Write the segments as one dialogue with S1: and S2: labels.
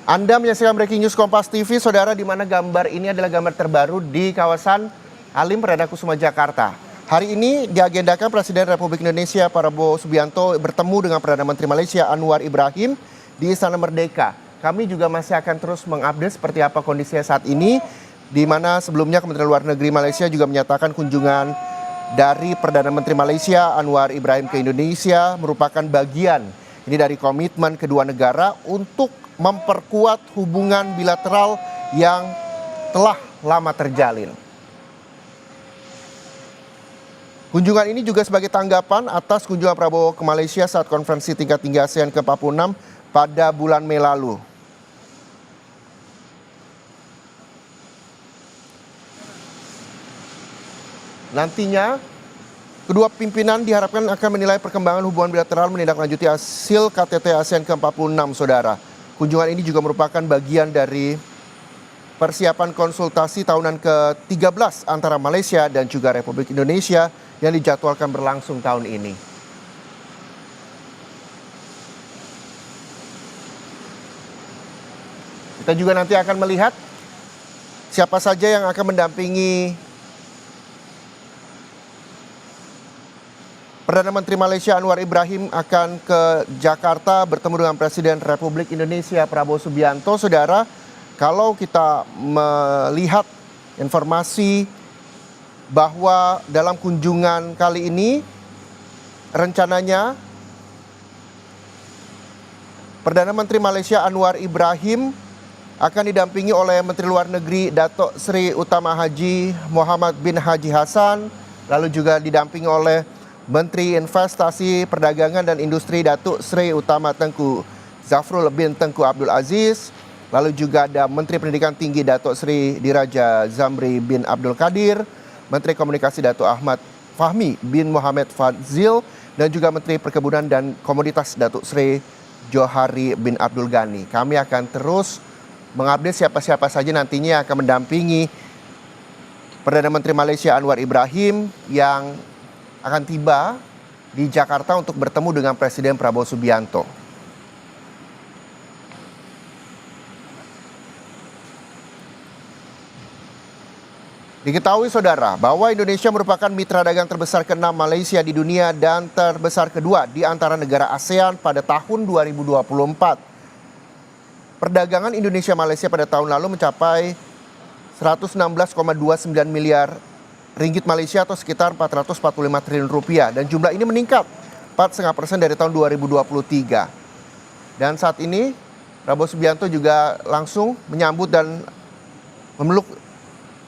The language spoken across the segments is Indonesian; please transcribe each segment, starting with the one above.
S1: Anda menyaksikan Breaking News Kompas TV, saudara, di mana gambar ini adalah gambar terbaru di kawasan Halim Perdana Kusuma, Jakarta. Hari ini diagendakan Presiden Republik Indonesia Prabowo Subianto bertemu dengan Perdana Menteri Malaysia Anwar Ibrahim di Istana Merdeka. Kami juga masih akan terus mengupdate seperti apa kondisinya saat ini, di mana sebelumnya Kementerian Luar Negeri Malaysia juga menyatakan kunjungan dari Perdana Menteri Malaysia Anwar Ibrahim ke Indonesia merupakan bagian ini dari komitmen kedua negara untuk memperkuat hubungan bilateral yang telah lama terjalin. Kunjungan ini juga sebagai tanggapan atas kunjungan Prabowo ke Malaysia saat konferensi tingkat tinggi ASEAN ke-46 pada bulan Mei lalu. Nantinya, kedua pimpinan diharapkan akan menilai perkembangan hubungan bilateral menindaklanjuti hasil KTT ASEAN ke-46, saudara. Kunjungan ini juga merupakan bagian dari persiapan konsultasi tahunan ke-13 antara Malaysia dan juga Republik Indonesia yang dijadwalkan berlangsung tahun ini. Kita juga nanti akan melihat siapa saja yang akan mendampingi Perdana Menteri Malaysia Anwar Ibrahim akan ke Jakarta bertemu dengan Presiden Republik Indonesia Prabowo Subianto. Saudara, kalau kita melihat informasi bahwa dalam kunjungan kali ini rencananya Perdana Menteri Malaysia Anwar Ibrahim akan didampingi oleh Menteri Luar Negeri Datuk Seri Utama Haji Muhammad bin Haji Hassan, lalu juga didampingi oleh Menteri Investasi, Perdagangan dan Industri Datuk Seri Utama Tengku Zafrul bin Tengku Abdul Aziz. Lalu juga ada Menteri Pendidikan Tinggi Datuk Seri Diraja Zamri bin Abdul Qadir, Menteri Komunikasi Datuk Ahmad Fahmi bin Muhammad Fadzil, dan juga Menteri Perkebunan dan Komoditas Datuk Seri Johari bin Abdul Ghani. Kami akan terus mengupdate siapa-siapa saja nantinya akan mendampingi Perdana Menteri Malaysia Anwar Ibrahim yang akan tiba di Jakarta untuk bertemu dengan Presiden Prabowo Subianto. Diketahui, saudara, bahwa Indonesia merupakan mitra dagang terbesar ke-6 Malaysia di dunia dan terbesar kedua di antara negara ASEAN pada tahun 2024. Perdagangan Indonesia-Malaysia pada tahun lalu mencapai 116,29 miliar ringgit Malaysia atau sekitar 445 triliun rupiah, dan jumlah ini meningkat 4,5% dari tahun 2023. Dan saat ini Prabowo Subianto juga langsung menyambut dan memeluk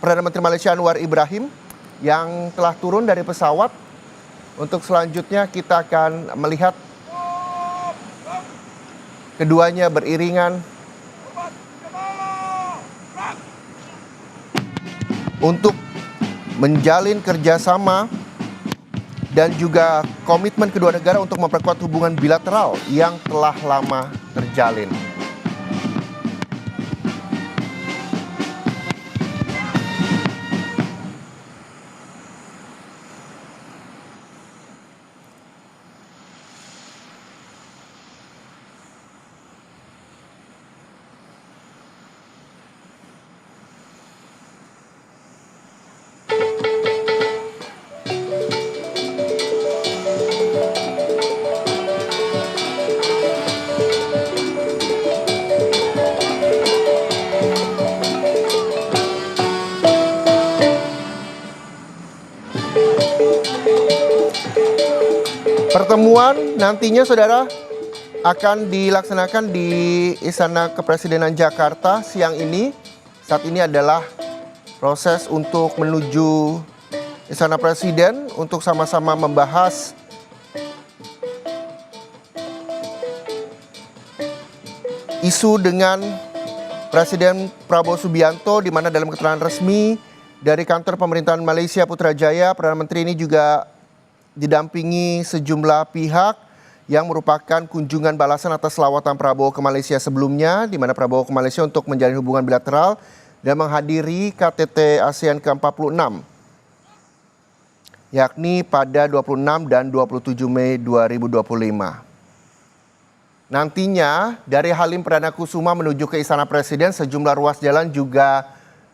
S1: Perdana Menteri Malaysia Anwar Ibrahim yang telah turun dari pesawat. Untuk selanjutnya kita akan melihat keduanya beriringan untuk menjalin kerjasama dan juga komitmen kedua negara untuk memperkuat hubungan bilateral yang telah lama terjalin. Pertemuan nantinya, saudara, akan dilaksanakan di Istana Kepresidenan Jakarta siang ini. Saat ini adalah proses untuk menuju Istana Presiden untuk sama-sama membahas isu dengan Presiden Prabowo Subianto, di mana dalam keterangan resmi dari kantor pemerintahan Malaysia Putrajaya, Perdana Menteri ini juga didampingi sejumlah pihak yang merupakan kunjungan balasan atas lawatan Prabowo ke Malaysia sebelumnya, di mana Prabowo ke Malaysia untuk menjalin hubungan bilateral dan menghadiri KTT ASEAN ke-46, yakni pada 26 dan 27 Mei 2025. Nantinya dari Halim Perdana Kusuma menuju ke Istana Presiden sejumlah ruas jalan juga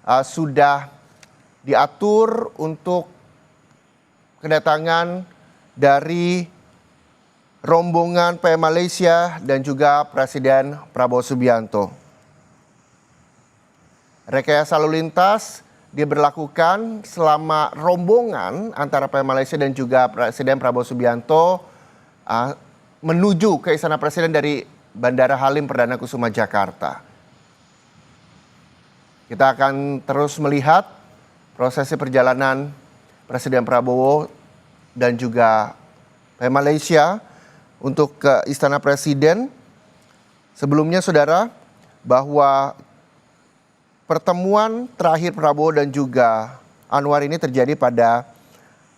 S1: sudah diatur untuk kedatangan dari rombongan PM Malaysia dan juga Presiden Prabowo Subianto. Rekayasa lalu lintas diberlakukan selama rombongan antara PM Malaysia dan juga Presiden Prabowo Subianto menuju ke Istana Presiden dari Bandara Halim Perdana Kusuma Jakarta. Kita akan terus melihat prosesi perjalanan Presiden Prabowo dan juga PM Malaysia untuk ke Istana Presiden. Sebelumnya saudara, bahwa pertemuan terakhir Prabowo dan juga Anwar ini terjadi pada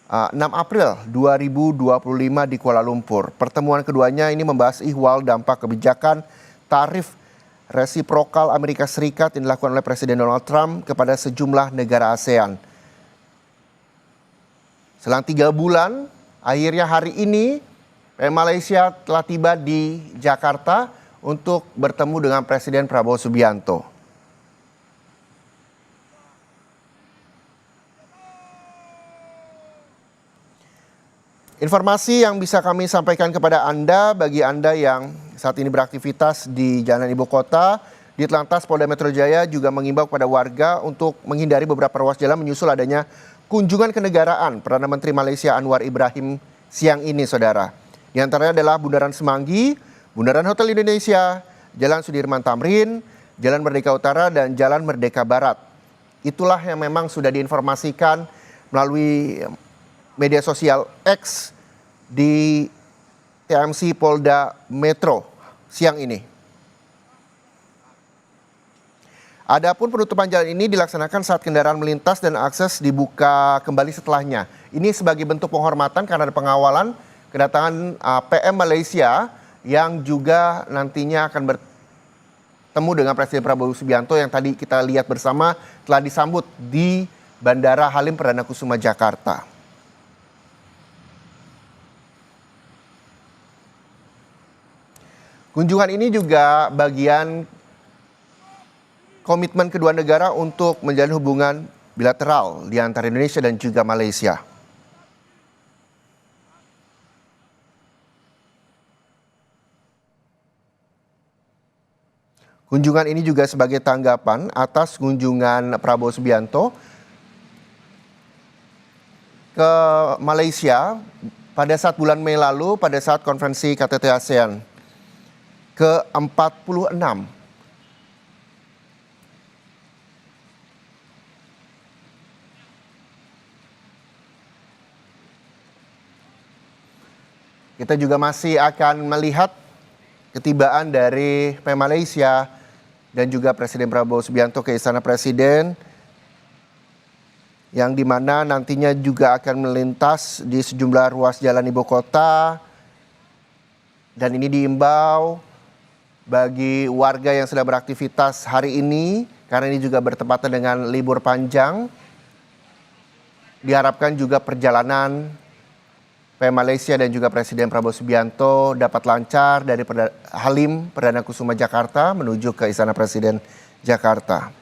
S1: 6 April 2025 di Kuala Lumpur. Pertemuan keduanya ini membahas ihwal dampak kebijakan tarif resiprokal Amerika Serikat yang dilakukan oleh Presiden Donald Trump kepada sejumlah negara ASEAN. Selang 3 bulan, akhirnya hari ini PM Malaysia telah tiba di Jakarta untuk bertemu dengan Presiden Prabowo Subianto. Informasi yang bisa kami sampaikan kepada Anda, bagi Anda yang saat ini beraktivitas di Jalan Ibu Kota, Ditlantas Polda Metro Jaya juga mengimbau kepada warga untuk menghindari beberapa ruas jalan menyusul adanya kunjungan kenegaraan Perdana Menteri Malaysia Anwar Ibrahim siang ini, saudara. Di antaranya adalah Bundaran Semanggi, Bundaran Hotel Indonesia, Jalan Sudirman Tamrin, Jalan Merdeka Utara, dan Jalan Merdeka Barat. Itulah yang memang sudah diinformasikan melalui media sosial X di TMC Polda Metro siang ini. Adapun penutupan jalan ini dilaksanakan saat kendaraan melintas dan akses dibuka kembali setelahnya. Ini sebagai bentuk penghormatan karena ada pengawalan kedatangan PM Malaysia yang juga nantinya akan bertemu dengan Presiden Prabowo Subianto yang tadi kita lihat bersama telah disambut di Bandara Halim Perdana Kusuma Jakarta. Kunjungan ini juga bagian komitmen kedua negara untuk menjalin hubungan bilateral di antara Indonesia dan juga Malaysia. Kunjungan ini juga sebagai tanggapan atas kunjungan Prabowo Subianto ke Malaysia pada saat bulan Mei lalu pada saat konferensi KTT ASEAN ke-46. Kita juga masih akan melihat ketibaan dari PM Malaysia dan juga Presiden Prabowo Subianto ke Istana Presiden, yang dimana nantinya juga akan melintas di sejumlah ruas jalan ibu kota. Dan ini diimbau bagi warga yang sedang beraktivitas hari ini, karena ini juga bertepatan dengan libur panjang. Diharapkan juga perjalanan PM Malaysia dan juga Presiden Prabowo Subianto dapat lancar dari Halim Perdana Kusuma Jakarta menuju ke Istana Presiden Jakarta.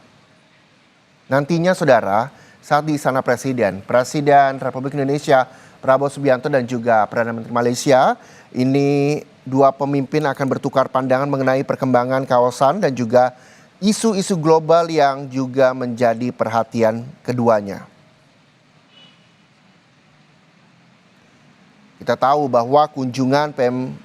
S1: Nantinya saudara, saat di Istana Presiden, Presiden Republik Indonesia Prabowo Subianto dan juga Perdana Menteri Malaysia, ini dua pemimpin akan bertukar pandangan mengenai perkembangan kawasan dan juga isu-isu global yang juga menjadi perhatian keduanya. Kita tahu bahwa kunjungan PM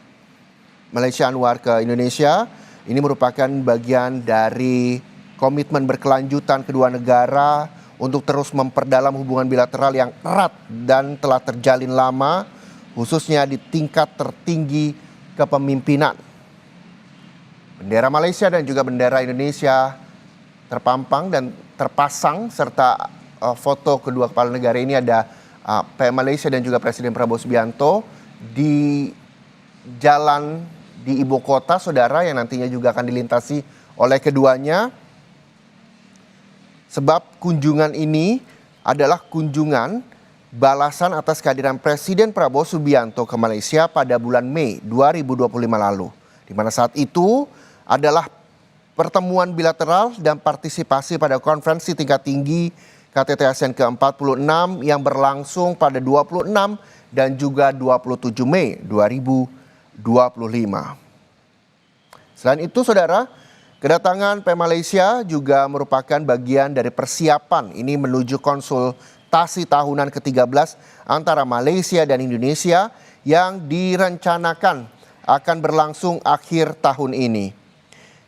S1: Malaysia Anwar ke Indonesia ini merupakan bagian dari komitmen berkelanjutan kedua negara untuk terus memperdalam hubungan bilateral yang erat dan telah terjalin lama, khususnya di tingkat tertinggi kepemimpinan. Bendera Malaysia dan juga bendera Indonesia terpampang dan terpasang serta foto kedua kepala negara ini. Ada PM Malaysia dan juga Presiden Prabowo Subianto di jalan di ibu kota, saudara, yang nantinya juga akan dilintasi oleh keduanya. Sebab kunjungan ini adalah kunjungan balasan atas kehadiran Presiden Prabowo Subianto ke Malaysia pada bulan Mei 2025 lalu. di mana saat itu adalah pertemuan bilateral dan partisipasi pada konferensi tingkat tinggi KTT ASEAN ke-46 yang berlangsung pada 26 dan juga 27 Mei 2025. Selain itu, saudara, kedatangan PM Malaysia juga merupakan bagian dari persiapan ini menuju konsultasi tahunan ke-13 antara Malaysia dan Indonesia yang direncanakan akan berlangsung akhir tahun ini.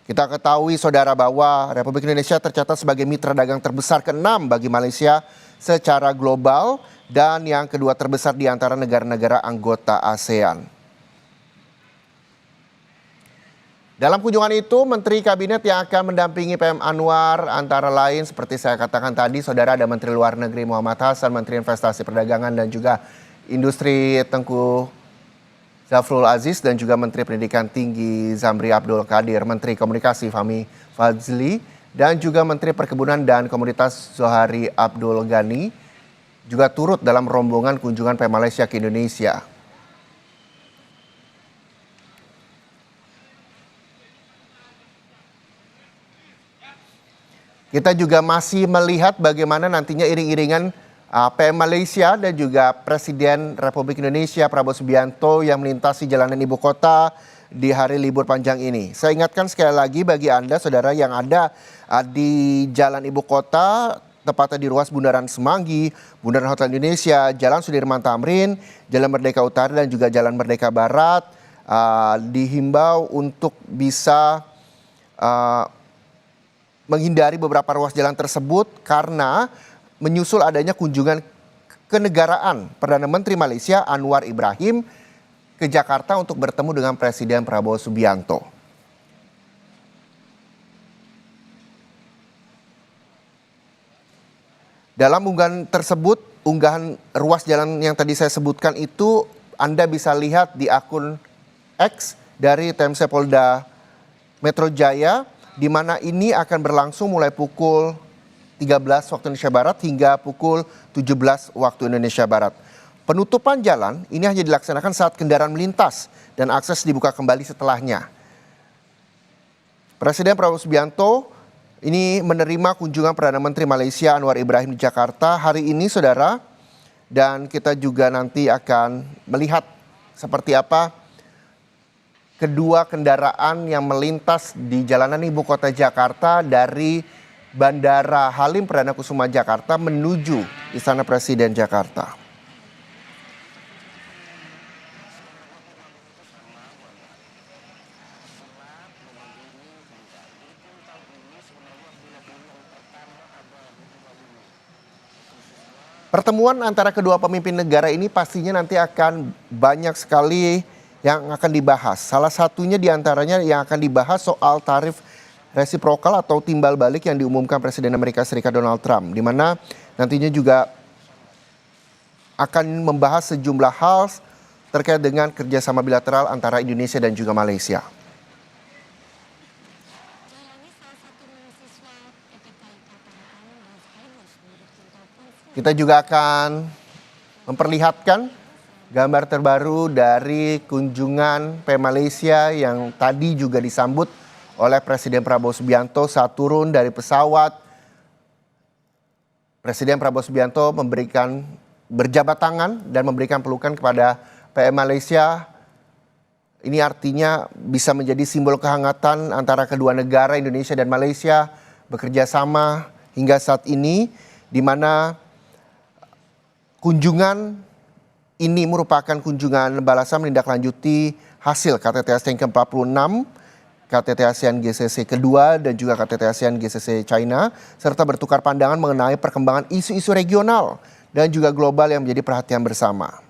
S1: Kita ketahui, saudara, bahwa Republik Indonesia tercatat sebagai mitra dagang terbesar ke-6 bagi Malaysia secara global dan yang kedua terbesar di antara negara-negara anggota ASEAN. Dalam kunjungan itu, Menteri Kabinet yang akan mendampingi PM Anwar antara lain seperti saya katakan tadi, saudara, ada Menteri Luar Negeri Muhammad Hasan, Menteri Investasi Perdagangan dan juga Industri Tengku Zafrul Aziz dan juga Menteri Pendidikan Tinggi Zamri Abdul Qadir, Menteri Komunikasi Fahmi Fadzli dan juga Menteri Perkebunan dan Komoditas Zohari Abdul Ghani juga turut dalam rombongan kunjungan PM Malaysia ke Indonesia. Kita juga masih melihat bagaimana nantinya iring-iringan PM Malaysia dan juga Presiden Republik Indonesia Prabowo Subianto yang melintasi jalanan ibu kota di hari libur panjang ini. Saya ingatkan sekali lagi bagi Anda, saudara, yang ada di jalan ibu kota, tepatnya di ruas Bundaran Semanggi, Bundaran Hotel Indonesia, Jalan Sudirman Tamrin, Jalan Merdeka Utara dan juga Jalan Merdeka Barat, dihimbau untuk bisa menghindari beberapa ruas jalan tersebut karena menyusul adanya kunjungan kenegaraan Perdana Menteri Malaysia Anwar Ibrahim ke Jakarta untuk bertemu dengan Presiden Prabowo Subianto. Dalam unggahan tersebut, unggahan ruas jalan yang tadi saya sebutkan itu Anda bisa lihat di akun X dari TMC Polda Metro Jaya, di mana ini akan berlangsung mulai pukul 13 waktu Indonesia Barat hingga pukul 17 waktu Indonesia Barat. Penutupan jalan ini hanya dilaksanakan saat kendaraan melintas dan akses dibuka kembali setelahnya. Presiden Prabowo Subianto ini menerima kunjungan Perdana Menteri Malaysia Anwar Ibrahim di Jakarta hari ini, saudara. Dan kita juga nanti akan melihat seperti apa kedua kendaraan yang melintas di jalanan ibu kota Jakarta dari Bandara Halim Perdana Kusuma Jakarta menuju Istana Presiden Jakarta. Pertemuan antara kedua pemimpin negara ini pastinya nanti akan banyak sekali yang akan dibahas. Salah satunya diantaranya yang akan dibahas soal tarif resiprokal atau timbal balik yang diumumkan Presiden Amerika Serikat Donald Trump, di mana nantinya juga akan membahas sejumlah hal terkait dengan kerjasama bilateral antara Indonesia dan juga Malaysia. Kita juga akan memperlihatkan gambar terbaru dari kunjungan PM Malaysia yang tadi juga disambut oleh Presiden Prabowo Subianto saat turun dari pesawat. Presiden Prabowo Subianto berjabat tangan dan memberikan pelukan kepada PM Malaysia. Ini artinya bisa menjadi simbol kehangatan antara kedua negara Indonesia dan Malaysia bekerja sama hingga saat ini, di mana kunjungan ini merupakan kunjungan balasan menindaklanjuti hasil KTT ASEAN ke-46, KTT ASEAN GCC kedua dan juga KTT ASEAN GCC China, serta bertukar pandangan mengenai perkembangan isu-isu regional dan juga global yang menjadi perhatian bersama.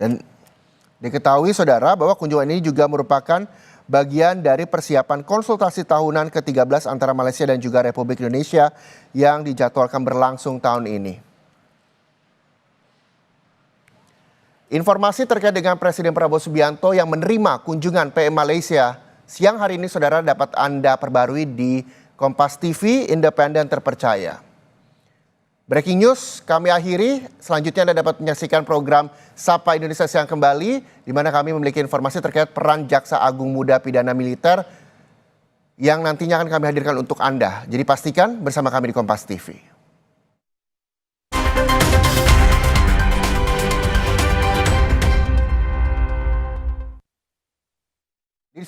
S1: Dan diketahui, saudara, bahwa kunjungan ini juga merupakan bagian dari persiapan konsultasi tahunan ke-13 antara Malaysia dan juga Republik Indonesia yang dijadwalkan berlangsung tahun ini. Informasi terkait dengan Presiden Prabowo Subianto yang menerima kunjungan PM Malaysia siang hari ini, saudara, dapat Anda perbarui di Kompas TV, independen terpercaya. Breaking news kami akhiri, selanjutnya Anda dapat menyaksikan program Sapa Indonesia Siang Kembali, di mana kami memiliki informasi terkait peran Jaksa Agung Muda Pidana Militer yang nantinya akan kami hadirkan untuk Anda. Jadi pastikan bersama kami di Kompas TV. Ini